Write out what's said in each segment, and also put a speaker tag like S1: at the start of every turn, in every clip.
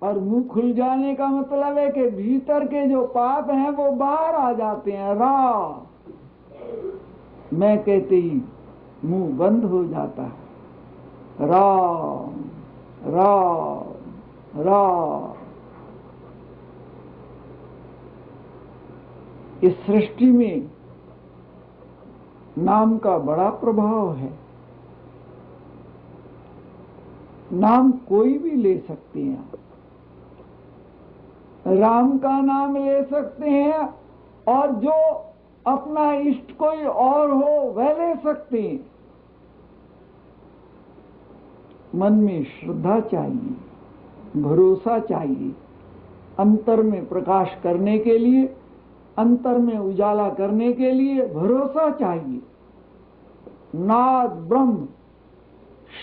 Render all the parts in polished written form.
S1: और मुंह खुल जाने का मतलब है कि भीतर के जो पाप हैं वो बाहर आ जाते हैं। रा मैं कहते ही मुंह बंद हो जाता है। राम राम राम। इस सृष्टि में नाम का बड़ा प्रभाव है। नाम कोई भी ले सकते हैं। राम का नाम ले सकते हैं और जो अपना इष्ट कोई और हो वह ले सकते हैं। मन में श्रद्धा चाहिए, भरोसा चाहिए, अंतर में प्रकाश करने के लिए, अंतर में उजाला करने के लिए भरोसा चाहिए। नाद ब्रह्म,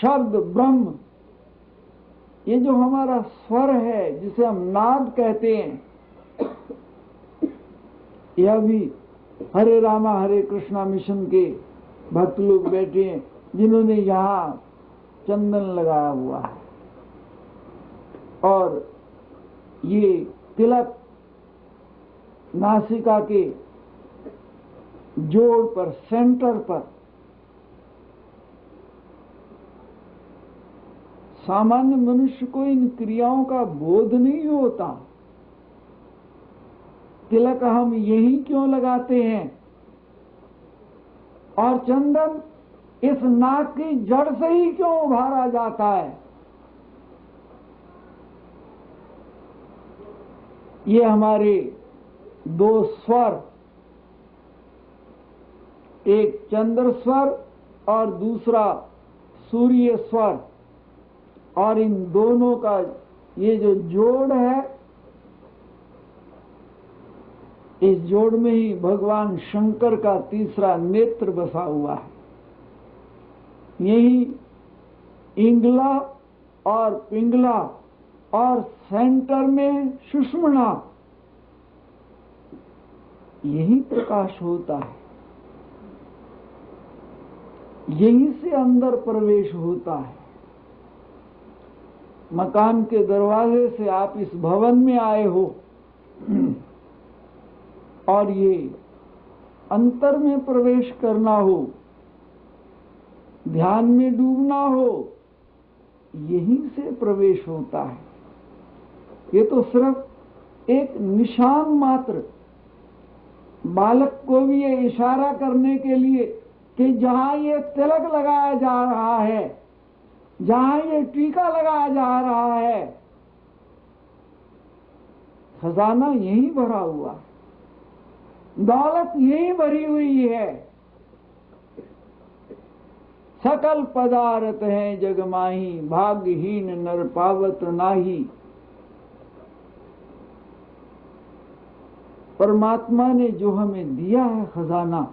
S1: शब्द ब्रह्म, ये जो हमारा स्वर है जिसे हम नाद कहते हैं, यह भी हरे रामा हरे कृष्णा मिशन के भक्त लोग बैठे हैं जिन्होंने यहाँ चंदन लगाया हुआ है और ये तिलक नासिका के जोड़ पर, सेंटर पर। सामान्य मनुष्य को इन क्रियाओं का बोध नहीं होता। तिलक हम यही क्यों लगाते हैं और चंदन इस नाक की जड़ से ही क्यों उभारा जाता है? ये हमारे दो स्वर, एक चंद्र स्वर और दूसरा सूर्य स्वर, और इन दोनों का ये जो जोड़ है, इस जोड़ में ही भगवान शंकर का तीसरा नेत्र बसा हुआ है। यही इंगला और पिंगला और सेंटर में सुषुम्ना, यही प्रकाश होता है। यहीं से अंदर प्रवेश होता है। मकान के दरवाजे से आप इस भवन में आए हो और ये अंतर में प्रवेश करना हो, ध्यान में डूबना हो, यहीं से प्रवेश होता है। ये तो सिर्फ एक निशान मात्र, बालक को भी ये इशारा करने के लिए कि जहां ये तिलक लगाया जा रहा है, जहां ये टीका लगाया जा रहा है, खजाना यहीं भरा हुआ है, दौलत यहीं भरी हुई है। सकल पदार्थ हैं जग माही, भाग्यहीन नर पावत नाही। परमात्मा ने जो हमें दिया है खजाना,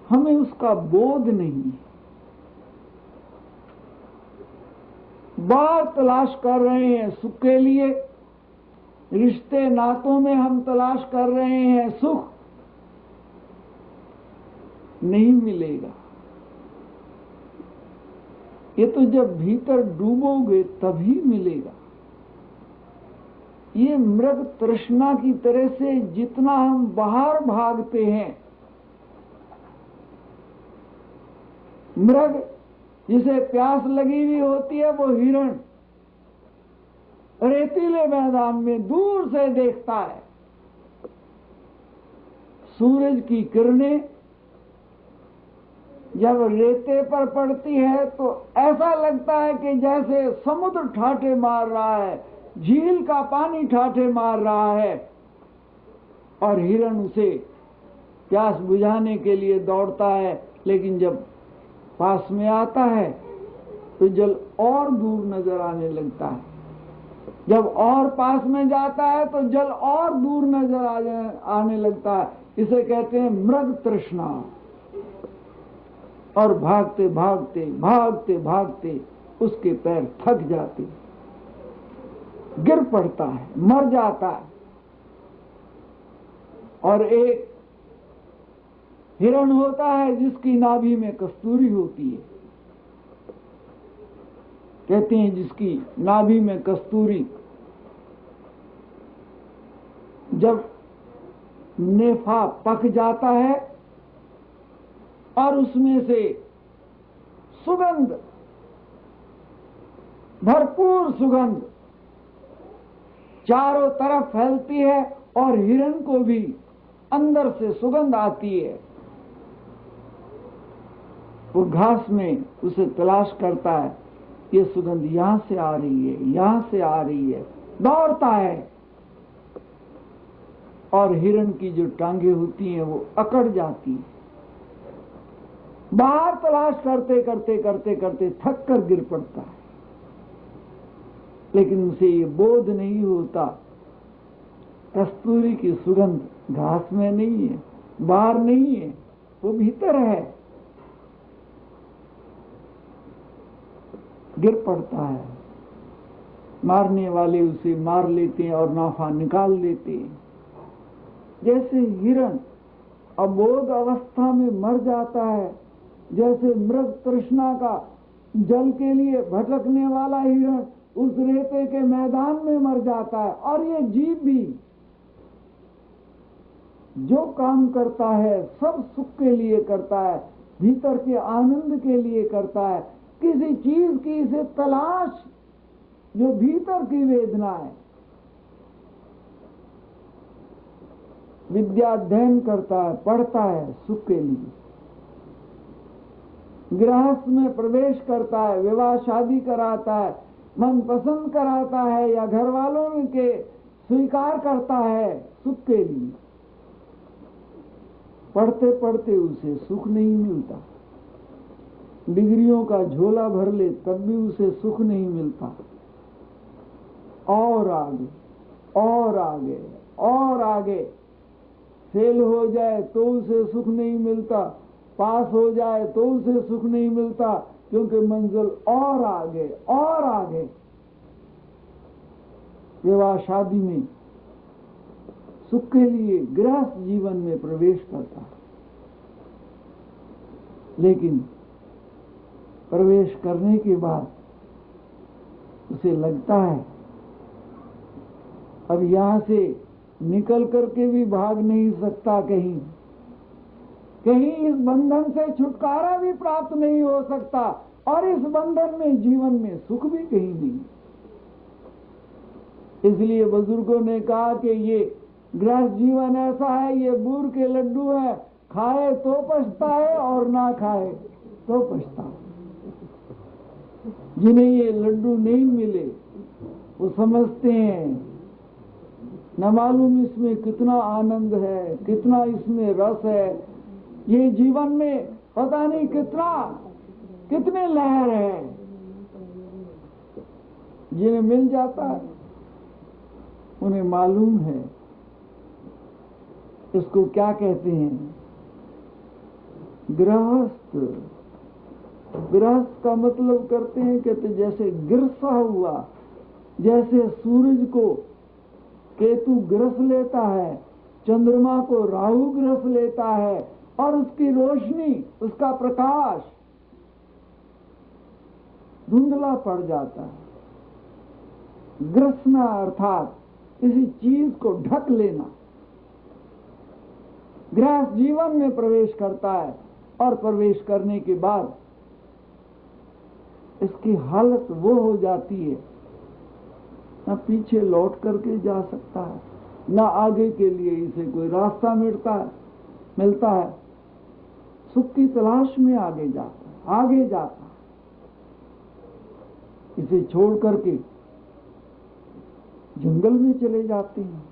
S1: हमें उसका बोध नहीं है। बार तलाश कर रहे हैं सुख के लिए, रिश्ते नातों में हम तलाश कर रहे हैं सुख, नहीं मिलेगा। ये तो जब भीतर डूबोगे तभी मिलेगा। ये मृग तृष्णा की तरह से जितना हम बाहर भागते हैं, मृग जिसे प्यास लगी हुई होती है, वो हिरण रेतीले मैदान में दूर से देखता है। सूरज की किरणें जब रेते पर पड़ती है तो ऐसा लगता है कि जैसे समुद्र ठाठे मार रहा है, झील का पानी ठाठे मार रहा है, और हिरण उसे प्यास बुझाने के लिए दौड़ता है। लेकिन जब पास में आता है तो जल और दूर नजर आने लगता है। जब और पास में जाता है तो जल और दूर नजर आने लगता है। इसे कहते हैं मृग तृष्णा। और भागते भागते भागते भागते उसके पैर थक जाते, गिर पड़ता है, मर जाता है। और एक हिरण होता है जिसकी नाभि में कस्तूरी होती है। कहते हैं जिसकी नाभि में कस्तूरी, जब नेफा पक जाता है और उसमें से सुगंध, भरपूर सुगंध चारों तरफ फैलती है और हिरण को भी अंदर से सुगंध आती है, वो घास में उसे तलाश करता है, ये सुगंध यहां से आ रही है, यहां से आ रही है, दौड़ता है और हिरण की जो टांगे होती हैं वो अकड़ जाती है। बाहर तलाश करते करते करते करते थक कर गिर पड़ता है, लेकिन उसे ये बोध नहीं होता कस्तूरी की सुगंध घास में नहीं है, बाहर नहीं है, वो भीतर है। गिर पड़ता है, मारने वाले उसे मार लेते हैं और नाफा निकाल लेते हैं। जैसे हिरण अबोध अवस्था में मर जाता है, जैसे मृग तृष्णा का जल के लिए भटकने वाला हिरण उस रेते के मैदान में मर जाता है, और ये जीव भी जो काम करता है सब सुख के लिए करता है, भीतर के आनंद के लिए करता है। किसी चीज की इसे तलाश, जो भीतर की वेदना है। विद्या अध्ययन करता है, पढ़ता है सुख के लिए, गृहस्थ में प्रवेश करता है, विवाह शादी कराता है, मन पसंद कराता है या घर वालों के स्वीकार करता है सुख के लिए। पढ़ते पढ़ते उसे सुख नहीं मिलता, डिग्रियों का झोला भर ले तब भी उसे सुख नहीं मिलता। और आगे और आगे और आगे, फेल हो जाए तो उसे सुख नहीं मिलता, पास हो जाए तो उसे सुख नहीं मिलता, क्योंकि मंजिल और आगे और आगे। विवाह शादी में सुख के लिए गृहस्थ जीवन में प्रवेश करता है, लेकिन प्रवेश करने के बाद उसे लगता है अब यहां से निकल करके भी भाग नहीं सकता, कहीं कहीं इस बंधन से छुटकारा भी प्राप्त नहीं हो सकता, और इस बंधन में जीवन में सुख भी कहीं नहीं। इसलिए बुजुर्गों ने कहा कि ये गृहस्थ जीवन ऐसा है, ये बूर के लड्डू है, खाए तो पछताए और ना खाए तो पछताए। जिन्हें ये लड्डू नहीं मिले वो समझते हैं न मालूम इसमें कितना आनंद है, कितना इसमें रस है, ये जीवन में पता नहीं कितने लहर है। जिन्हें मिल जाता है उन्हें मालूम है इसको क्या कहते हैं, गृहस्थ। गृहस्थ का मतलब करते हैं, कहते जैसे गिरसा हुआ, जैसे सूरज को केतु ग्रस लेता है, चंद्रमा को राहु ग्रस लेता है, और उसकी रोशनी, उसका प्रकाश धुंधला पड़ जाता है। ग्रसना अर्थात किसी चीज को ढक लेना। गृहस्थ जीवन में प्रवेश करता है और प्रवेश करने के बाद इसकी हालत वो हो जाती है, न पीछे लौट करके जा सकता है, न आगे के लिए इसे कोई रास्ता मिलता है। सुख की तलाश में आगे जाता है। इसे छोड़ करके जंगल में चले जाते हैं।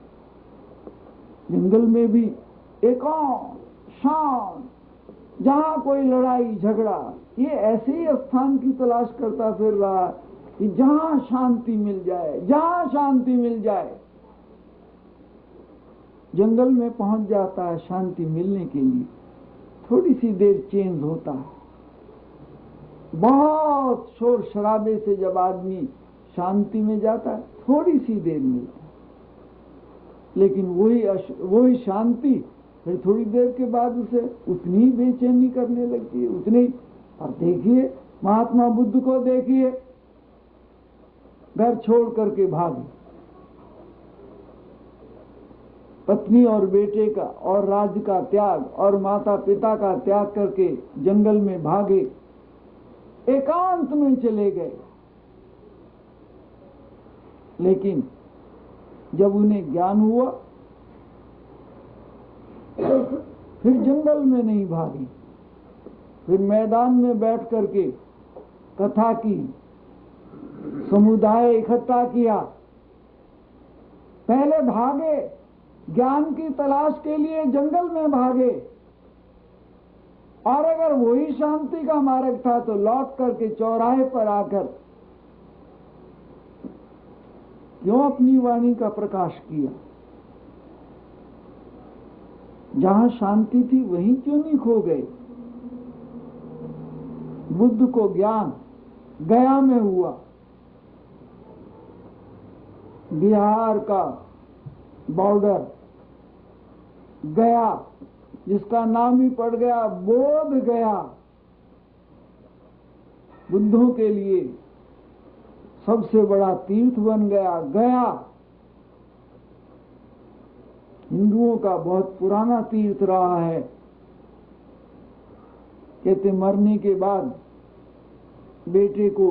S1: जंगल में भी एकांत, शांत, जहां कोई लड़ाई झगड़ा, ये ऐसे ही स्थान की तलाश करता फिर रहा कि जहां शांति मिल जाए, जहां शांति मिल जाए। जंगल में पहुंच जाता है शांति मिलने के लिए। थोड़ी सी देर चेंज होता है, बहुत शोर शराबे से जब आदमी शांति में जाता है थोड़ी सी देर मिलता है, लेकिन वही शांति फिर थोड़ी देर के बाद उसे उतनी बेचैनी करने लगती है, उतनी। और देखिए महात्मा बुद्ध को देखिए, घर छोड़ करके भागी। पत्नी और बेटे का और राज्य का त्याग और माता पिता का त्याग करके जंगल में भागे, एकांत में चले गए। लेकिन जब उन्हें ज्ञान हुआ फिर जंगल में नहीं भागे, फिर मैदान में बैठ करके कथा की, समुदाय इकट्ठा किया। पहले भागे, ज्ञान की तलाश के लिए जंगल में भागे, और अगर वही शांति का मार्ग था तो लौट करके चौराहे पर आकर क्यों अपनी वाणी का प्रकाश किया? जहां शांति थी वहीं क्यों नहीं खो गए? बुद्ध को ज्ञान गया में हुआ। बिहार का बॉर्डर गया, जिसका नाम ही पड़ गया बोध गया, बुद्धों के लिए सबसे बड़ा तीर्थ बन गया। गया हिंदुओं का बहुत पुराना तीर्थ रहा है। कहते मरने के बाद बेटे को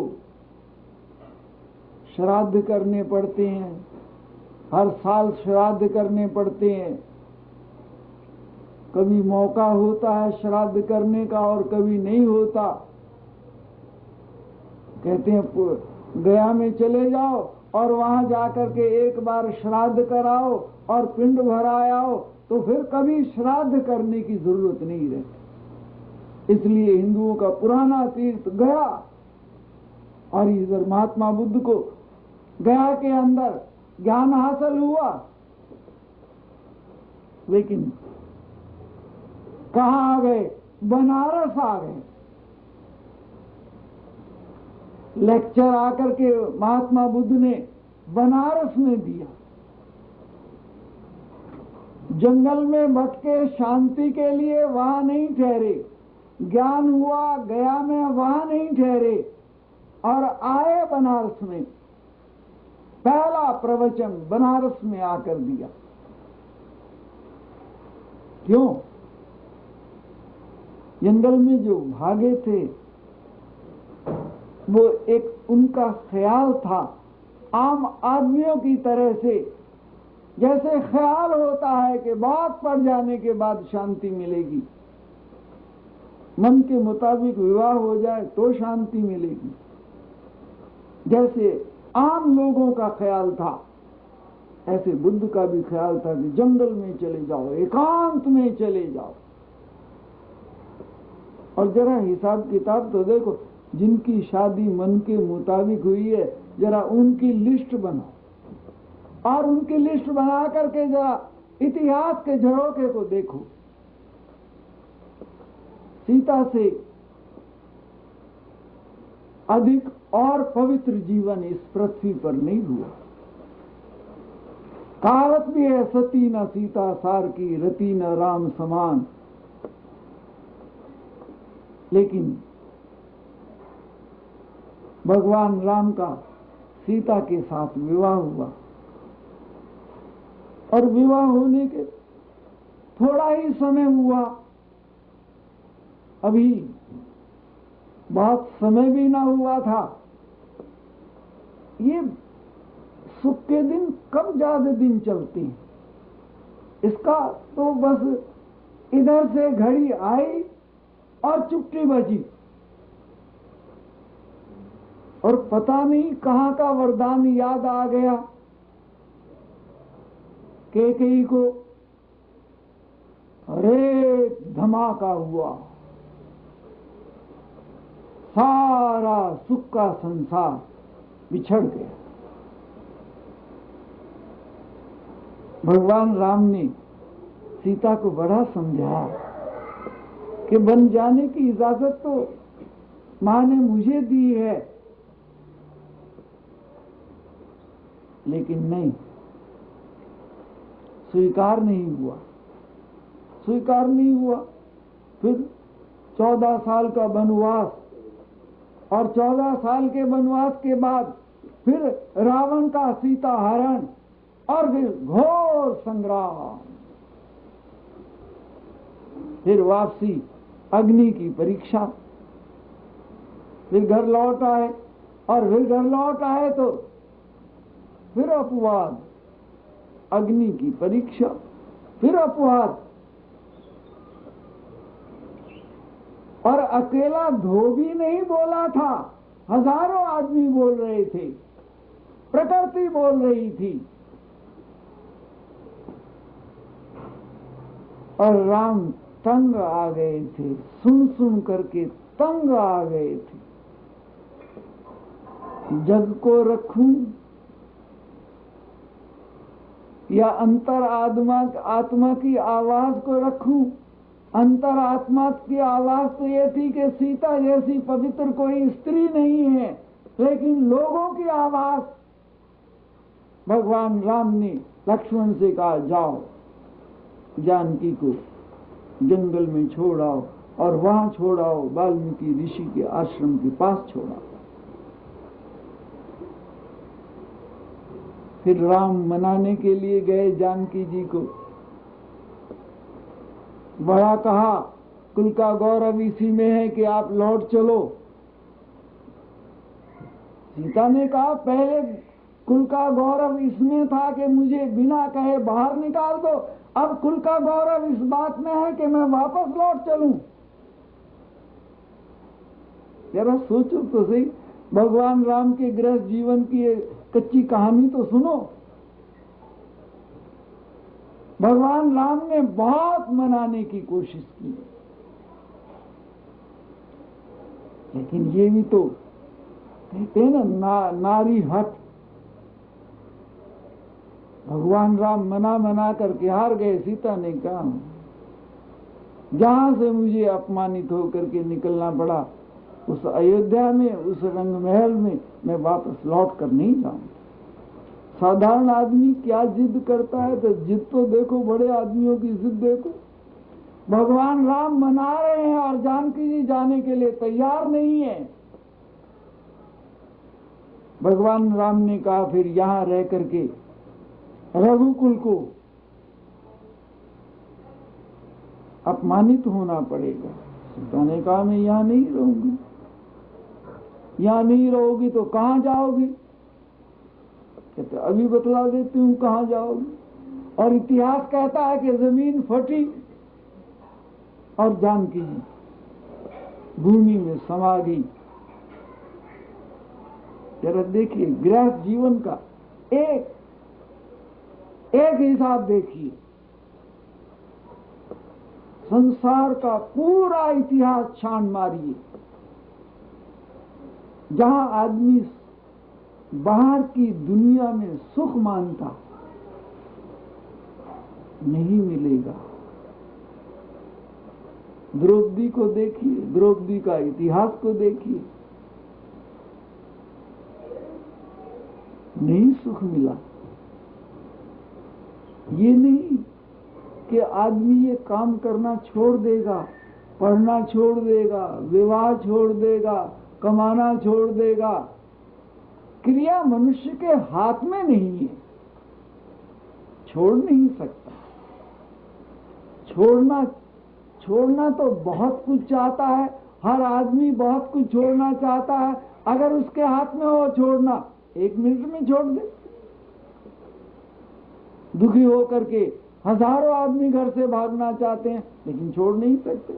S1: श्राद्ध करने पड़ते हैं, हर साल श्राद्ध करने पड़ते हैं। कभी मौका होता है श्राद्ध करने का और कभी नहीं होता। कहते हैं गया में चले जाओ और वहां जाकर के एक बार श्राद्ध कराओ और पिंड भराओ, तो फिर कभी श्राद्ध करने की जरूरत नहीं रहती। इसलिए हिंदुओं का पुराना तीर्थ गया। और इधर महात्मा बुद्ध को गया के अंदर ज्ञान हासिल हुआ, लेकिन कहां आ गए? बनारस आ गए। लेक्चर आकर के महात्मा बुद्ध ने बनारस में दिया। जंगल में भटके शांति के लिए वहां नहीं ठहरे, ज्ञान हुआ गया में वहां नहीं ठहरे, और आए बनारस में। पहला प्रवचन बनारस में आकर दिया। क्यों? जंगल में जो भागे थे वो एक उनका ख्याल था, आम आदमियों की तरह से। जैसे ख्याल होता है कि बहुत पड़ जाने के बाद शांति मिलेगी, मन के मुताबिक विवाह हो जाए तो शांति मिलेगी, जैसे आम लोगों का ख्याल था, ऐसे बुद्ध का भी ख्याल था कि जंगल में चले जाओ, एकांत में चले जाओ। और जरा हिसाब किताब तो देखो, जिनकी शादी मन के मुताबिक हुई है जरा उनकी लिस्ट बनाओ, और उनकी लिस्ट बना करके जरा इतिहास के झरोखे को देखो। सीता से अधिक और पवित्र जीवन इस पृथ्वी पर नहीं हुआ। कहावत भी है, सती न सीता सार की, रति न राम समान। लेकिन भगवान राम का सीता के साथ विवाह हुआ, और विवाह होने के थोड़ा ही समय हुआ, अभी बहुत समय भी ना हुआ था। ये सुख के दिन कब ज्यादा दिन चलते हैं? इसका तो बस इधर से घड़ी आई और चुप्टी बजी, और पता नहीं कहां का वरदान याद आ गया कैकेयी को। अरे धमाका हुआ, सारा सुख का संसार बिछड़ गया। भगवान राम ने सीता को बड़ा समझाया कि बन जाने की इजाजत तो मां ने मुझे दी है, लेकिन नहीं, स्वीकार नहीं हुआ, स्वीकार नहीं हुआ। फिर 14 साल का वनवास, और 14 साल के वनवास के बाद फिर रावण का सीता हरण, और फिर घोर संग्राम, फिर वापसी, अग्नि की परीक्षा, फिर घर लौट आए, और फिर घर लौट आए तो फिर अपवाद, अग्नि की परीक्षा, फिर अपवाद। और अकेला धोबी नहीं बोला था, हजारों आदमी बोल रहे थे, प्रकृति बोल रही थी, और राम तंग आ गए थे, सुन सुन करके तंग आ गए थे। जग को रखूं या अंतर आत्मा की आवाज को रखूं? अंतर आत्मा की आवाज तो ये थी कि सीता जैसी पवित्र कोई स्त्री नहीं है, लेकिन लोगों की आवाज। भगवान राम ने लक्ष्मण से कहा, जाओ जानकी को जंगल में छोड़ आओ, और वहां छोड़ आओ, वाल्मीकि ऋषि के आश्रम के पास छोड़ा। फिर राम मनाने के लिए गए जानकी जी को, बड़ा कहा कुल का गौरव इसी में है कि आप लौट चलो। सीता ने कहा पहले कुल का गौरव इसमें था कि मुझे बिना कहे बाहर निकाल दो, अब कुल का गौरव इस बात में है कि मैं वापस लौट चलूं। जरा सोचो तो सही, भगवान राम के गृहस्थ जीवन की कच्ची कहानी तो सुनो। भगवान राम ने बहुत मनाने की कोशिश की, लेकिन ये भी तो कहते हैं ना, नारी हट। भगवान राम मना करके हार गए। सीता ने कहा जहां से मुझे अपमानित होकर के निकलना पड़ा, उस अयोध्या में, उस रंग महल में मैं वापस लौट कर नहीं जाऊंगा। साधारण आदमी क्या जिद करता है, तो जिद तो देखो, बड़े आदमियों की जिद देखो। भगवान राम मना रहे हैं और जानकी जी जाने के लिए तैयार नहीं है। भगवान राम ने कहा फिर यहां रह करके रघुकुल को अपमानित होना पड़ेगा। सीता ने कहा मैं यहां नहीं रहूंगी। यहां नहीं रहोगी तो कहां जाओगी? कहते अभी बतला देती हूं कहां जाओगी। और इतिहास कहता है कि जमीन फटी और जानकी जी भूमि में समा गई। जरा देखिए गृहस्थ जीवन का एक हिसाब देखिए, संसार का पूरा इतिहास छान मारिए, जहां आदमी बाहर की दुनिया में सुख मानता, नहीं मिलेगा। द्रौपदी को देखिए, द्रौपदी का इतिहास को देखिए, नहीं सुख मिला। ये नहीं कि आदमी ये काम करना छोड़ देगा, पढ़ना छोड़ देगा, विवाह छोड़ देगा, कमाना छोड़ देगा। क्रिया मनुष्य के हाथ में नहीं है, छोड़ नहीं सकता। छोड़ना तो बहुत कुछ चाहता है, हर आदमी बहुत कुछ छोड़ना चाहता है। अगर उसके हाथ में हो छोड़ना, 1 मिनट में छोड़ दे। दुखी होकर के हजारों आदमी घर से भागना चाहते हैं, लेकिन छोड़ नहीं सकते।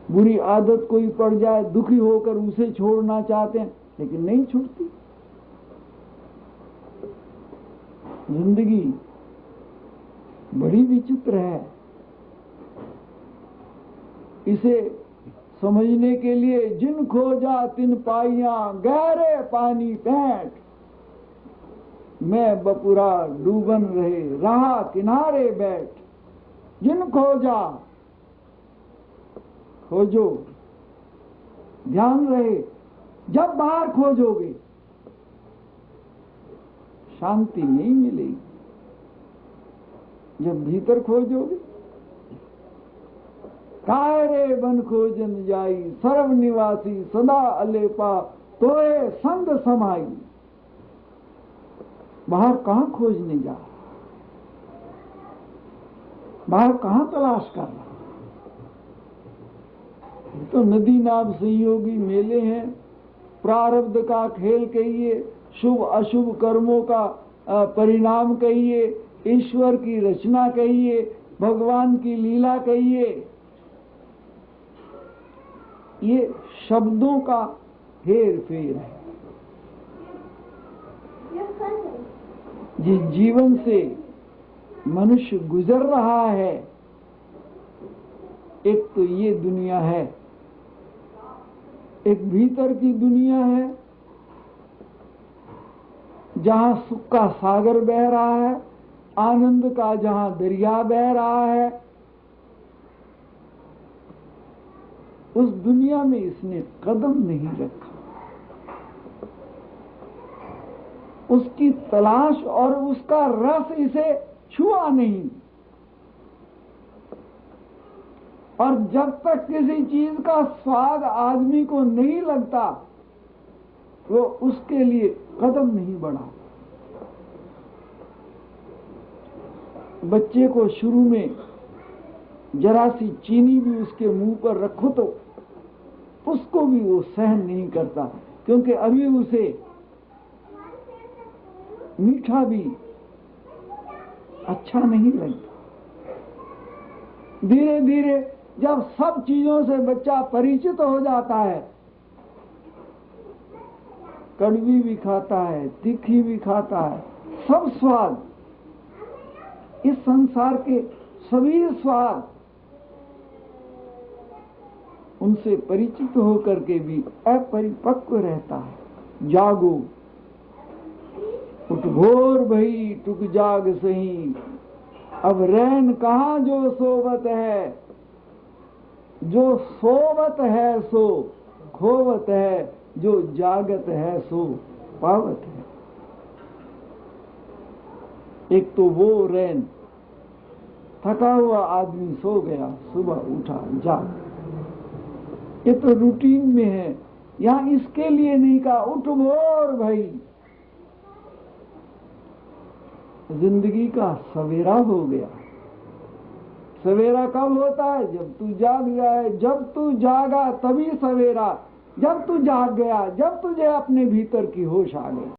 S1: बुरी आदत कोई पड़ जाए, दुखी होकर उसे छोड़ना चाहते हैं, लेकिन नहीं छूटती। जिंदगी बड़ी विचित्र है। इसे समझने के लिए जिन खोजा तिन पाइया, गहरे पानी पैंठ, मैं बपुरा डूबन रहे, रहा किनारे बैठ। जिन खोजा, खोजो, ध्यान रहे, जब बाहर खोजोगे शांति नहीं मिलेगी, जब भीतर खोजोगे काय रे बन खोजन जाई, सर्व निवासी सदा अलेपा, तोए संग समाई। बाहर कहां खोजने जा रहा, बाहर कहां तलाश कर रहा? तो नदी नाव संयोगी मेले हैं, प्रारब्ध का खेल कहिए, शुभ अशुभ कर्मों का परिणाम कहिए, ईश्वर की रचना कहिए, भगवान की लीला कहिए, ये शब्दों का हेर फेर है। जिस जीवन से मनुष्य गुजर रहा है, एक तो ये दुनिया है, एक भीतर की दुनिया है जहां सुख का सागर बह रहा है, आनंद का जहां दरिया बह रहा है। उस दुनिया में इसने कदम नहीं रखा, उसकी तलाश और उसका रस इसे छुआ नहीं। और जब तक किसी चीज का स्वाद आदमी को नहीं लगता, वो उसके लिए कदम नहीं बढ़ा। बच्चे को शुरू में जरा सी चीनी भी उसके मुंह पर रखो तो उसको भी वो सहन नहीं करता, क्योंकि अभी उसे मीठा भी अच्छा नहीं लगता। धीरे धीरे जब सब चीजों से बच्चा परिचित हो जाता है, कड़वी भी खाता है, तीखी भी खाता है, सब स्वाद, इस संसार के सभी स्वाद, उनसे परिचित होकर के भी अपरिपक्व रहता है। जागो उठ भोर भई टुक जाग सही, अब रैन कहाँ जो सोवत है, जो सोवत है सो खोवत है, जो जागत है सो पावत है। एक तो वो रैन, थका हुआ आदमी सो गया, सुबह उठा जाग, ये तो रूटीन में है। यहां इसके लिए नहीं कहा उठ भोर भाई, जिंदगी का सवेरा हो गया। सवेरा कब होता है? जब तू जाग जाए। जब तू जागा तभी सवेरा, जब तू जाग गया, जब तुझे अपने भीतर की होश आ गई।